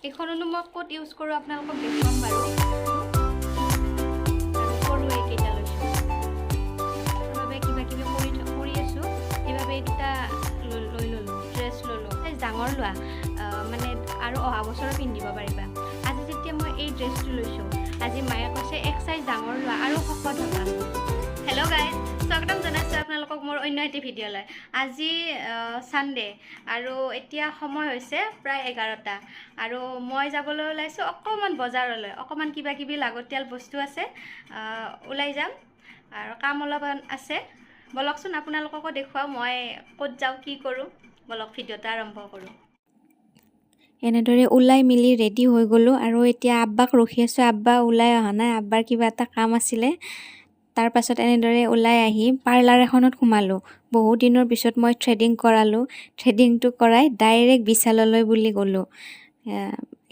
এইখননো মই ক'ত ইউজ কৰোঁ আপোনালোকক দেখুৱাম বাৰু। সৰু এইকেইটা লৈছোঁ সেইবাবে কিবা কিবি কৰি আছোঁ, সেইবাবে এই দুটা লৈ ল'লোঁ, ড্ৰেছ ল'লোঁ। ডাঙৰ লোৱা মানে আৰু অহা বছৰো পিন্ধিব পাৰিবা। আজি যেতিয়া মই এই ড্ৰেছটো লৈছোঁ, আজি মায়ে কৈছে এক চাইজ ডাঙৰ লোৱা আৰু শকত হ'বা। হেল্ল' গাইজ, স্বাগতম জনাইছোঁ আপোনালোকক মোৰ অন্য এটি ভিডিঅ'লৈ। আজি ছানডে আৰু এতিয়া সময় হৈছে প্ৰায় 11টা আৰু মই যাবলৈ ওলাইছোঁ অকণমান বজাৰলৈ। অকণমান কিবা কিবি লাগতিয়াল বস্তু আছে, ওলাই যাম আৰু কাম অলপমান আছে। বলকচোন আপোনালোককো দেখুৱাওঁ মই ক'ত যাওঁ, কি কৰোঁ। বলক ভিডিঅ'টো আৰম্ভ কৰোঁ। এনেদৰে ওলাই মিলি ৰেডি হৈ গ'লোঁ আৰু এতিয়া আব্বাক ৰখি আছোঁ। আব্বা ওলাই অহা নাই, আব্বাৰ কিবা এটা কাম আছিলে। তাৰ পাছত এনেদৰে ওলাই আহি পাৰ্লাৰ এখনত সোমালোঁ। বহুত দিনৰ পিছত মই থ্ৰেডিং কৰালোঁ। থ্ৰেডিংটো কৰাই ডাইৰেক্ট বিশাললৈ বুলি গ'লোঁ।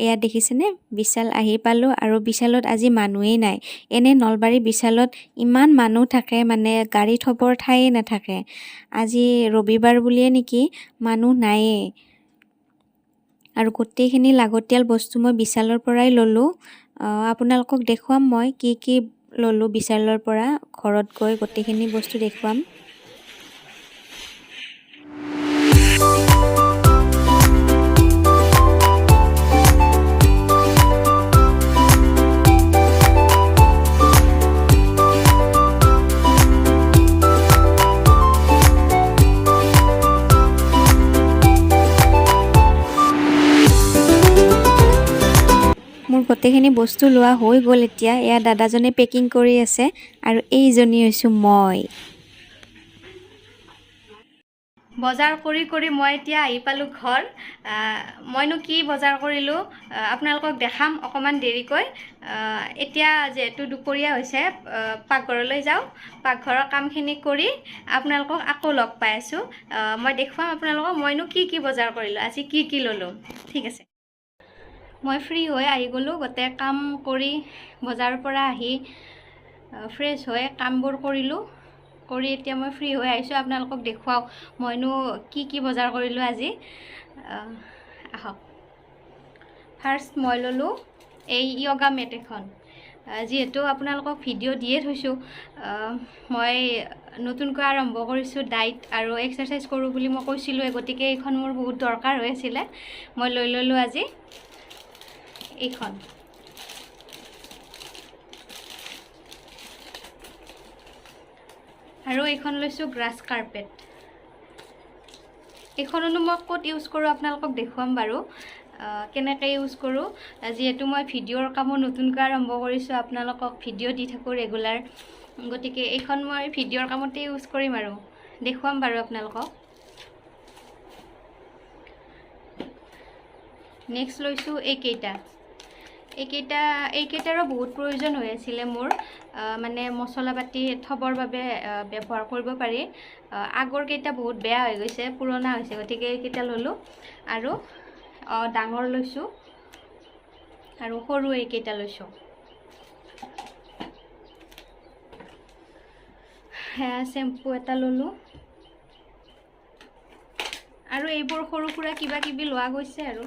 এয়া দেখিছেনে, বিশাল আহি পালোঁ আৰু বিশালত আজি মানুহেই নাই। এনে নলবাৰী বিশালত ইমান মানুহ থাকে, মানে গাড়ী থবৰ ঠায়েই নাথাকে। আজি ৰবিবাৰ বুলিয়ে নেকি মানুহ নায়েই। আৰু গোটেইখিনি লাগতিয়াল বস্তু মই বিশালৰ পৰাই ল'লোঁ। আপোনালোকক দেখুৱাম মই কি কি ল'লোঁ বিশালৰ পৰা। ঘৰত গৈ গোটেইখিনি বস্তু দেখুৱাম। মোৰ গোটেইখিনি বস্তু লোৱা হৈ গ'ল। এতিয়া এয়া দাদাজনে পেকিং কৰি আছে আৰু এইজনী হৈছোঁ মই। বজাৰ কৰি মই এতিয়া আহি পালোঁ ঘৰ। মইনো কি বজাৰ কৰিলোঁ আপোনালোকক দেখাম অকণমান দেৰিকৈ। এতিয়া যিহেতু দুপৰীয়া হৈছে, পাকঘৰলৈ যাওঁ। পাকঘৰৰ কামখিনি কৰি আপোনালোকক আকৌ লগ পাই আছোঁ। মই দেখুৱাম আপোনালোকক মইনো কি বজাৰ কৰিলোঁ, আজি কি ল'লোঁ। ঠিক আছে। মই ফ্ৰী হৈ আহি গ'লোঁ। গোটেই কাম কৰি বজাৰৰ পৰা আহি ফ্ৰেছ হৈ কামবোৰ কৰিলোঁ। কৰি এতিয়া মই ফ্ৰী হৈ আহিছোঁ। আপোনালোকক দেখুৱাওঁ মইনো কি বজাৰ কৰিলোঁ আজি। আহক। ফাৰ্ষ্ট মই ল'লোঁ এই য়োগা মেট এখন। যিহেতু আপোনালোকক ভিডিঅ' দিয়ে থৈছোঁ, মই নতুনকৈ আৰম্ভ কৰিছোঁ ডাইট আৰু এক্সাৰচাইজ কৰোঁ বুলি মই কৈছিলোঁ, গতিকে এইখন মোৰ বহুত দৰকাৰ হৈ আছিলে। মই লৈ ল'লোঁ আজি এইখন। আৰু এইখন লৈছোঁ গ্ৰাছ কাৰ্পেট। এইখননো মই ক'ত ইউজ কৰোঁ আপোনালোকক দেখুৱাম বাৰু, কেনেকৈ ইউজ কৰোঁ। যিহেতু মই ভিডিঅ'ৰ কামো নতুনকৈ আৰম্ভ কৰিছোঁ, আপোনালোকক ভিডিঅ' দি থাকোঁ ৰেগুলাৰ, গতিকে এইখন মই ভিডিঅ'ৰ কামতে ইউজ কৰিম আৰু দেখুৱাম বাৰু আপোনালোকক। নেক্সট লৈছোঁ এইকেইটাৰো বহুত প্ৰয়োজন হৈ আছিলে মোৰ, মানে মছলা পাতি থবৰ বাবে ব্যৱহাৰ কৰিব পাৰি। আগৰ কেইটা বহুত বেয়া হৈ গৈছে, পুৰণা হৈছে, গতিকে এইকেইটা ল'লোঁ। আৰু ডাঙৰ লৈছোঁ আৰু সৰু এইকেইটা লৈছোঁ। সেয়া শ্বেম্পু এটা ল'লোঁ আৰু এইবোৰ সৰু সুৰা কিবা কিবি লোৱা গৈছে আৰু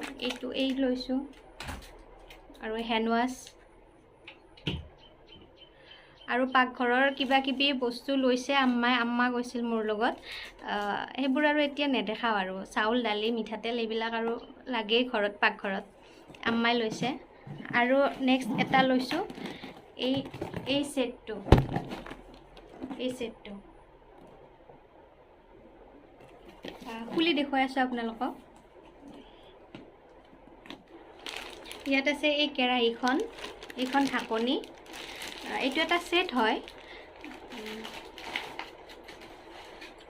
এই লৈছোঁ আৰু হেণ্ড ৱাছ আৰু পাকঘৰৰ কিবা কিবি বস্তু লৈছে আম্মা গৈছিল মোৰ লগত। সেইবোৰ আৰু এতিয়া নেদেখাওঁ আৰু চাউল দালি মিঠাতেল এইবিলাক আৰু লাগেই ঘৰত, পাকঘৰত আম্মাই লৈছে। আৰু নেক্সট এটা লৈছোঁ এই ছেটটো খুলি দেখুৱাই আছোঁ আপোনালোকক। ইয়াত আছে এই কেৰাহীখন, এইখন ঢাকনি, এইটো এটা ছেট হয়।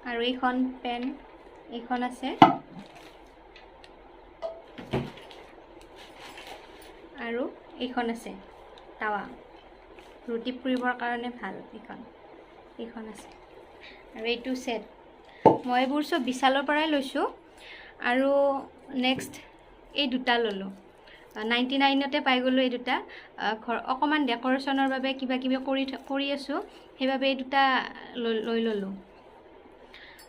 আৰু এইখন পেন, এইখন আছে। আৰু এইখন আছে টাৱা, ৰুটি পুৰিবৰ কাৰণে ভাল। এইখন আছে আৰু এইটো ছেট। মই এইবোৰ চব বিশালৰ পৰাই লৈছোঁ। আৰু নেক্সট এই দুটা ল'লোঁ, 99তে পাই গ'লোঁ এই দুটা। ঘৰ অকণমান ডেক'ৰেশ্যনৰ বাবে কিবা কিবি কৰি আছোঁ, সেইবাবে এই দুটা লৈ ল'লোঁ।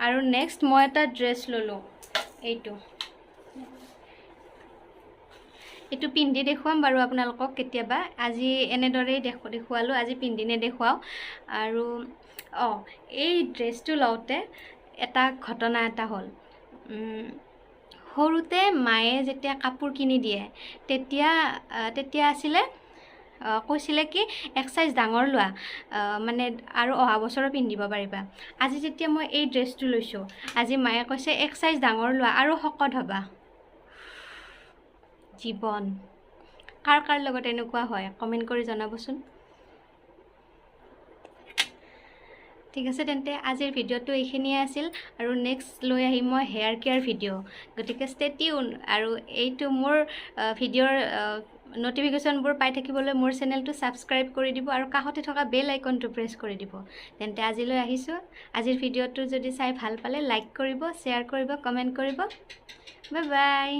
আৰু নেক্সট মই এটা ড্ৰেছ ল'লোঁ, এইটো পিন্ধি দেখুৱাম বাৰু আপোনালোকক কেতিয়াবা। আজি এনেদৰেই দেখুৱালোঁ, আজি পিন্ধি নেদেখুৱাওঁ। আৰু এই ড্ৰেছটো লওঁতে এটা ঘটনা এটা হ'ল। সৰুতে মায়ে যেতিয়া কাপোৰ কিনি দিয়ে তেতিয়া আছিলে কৈছিলে কি এক চাইজ ডাঙৰ লোৱা, মানে আৰু অহা বছৰো পিন্ধিব পাৰিবা। আজি যেতিয়া মই এই ড্ৰেছটো লৈছোঁ, আজি মায়ে কৈছে এক চাইজ ডাঙৰ লোৱা আৰু শকত হ'বা। জীৱন কাৰ লগত এনেকুৱা হয় কমেণ্ট কৰি জনাবচোন। ঠিক আছে তেন্তে আজিৰ ভিডিঅ'টো এইখিনিয়ে আছিল, আৰু নেক্সট লৈ আহিম মই হেয়াৰ কেয়াৰ ভিডিঅ'। গতিকে ষ্টে টিউন, আৰু এইটো মোৰ ভিডিঅ'ৰ ন'টিফিকেশ্যনবোৰ পাই থাকিবলৈ মোৰ চেনেলটো ছাবস্ক্ৰাইব কৰি দিব, আৰু কাষতে থকা বেল আইকনটো প্ৰেছ কৰি দিব। তেন্তে আজিলৈ আহিছোঁ। আজিৰ ভিডিঅ'টো যদি চাই ভাল পালে লাইক কৰিব, শ্বেয়াৰ কৰিব, কমেণ্ট কৰিব। Bye bye.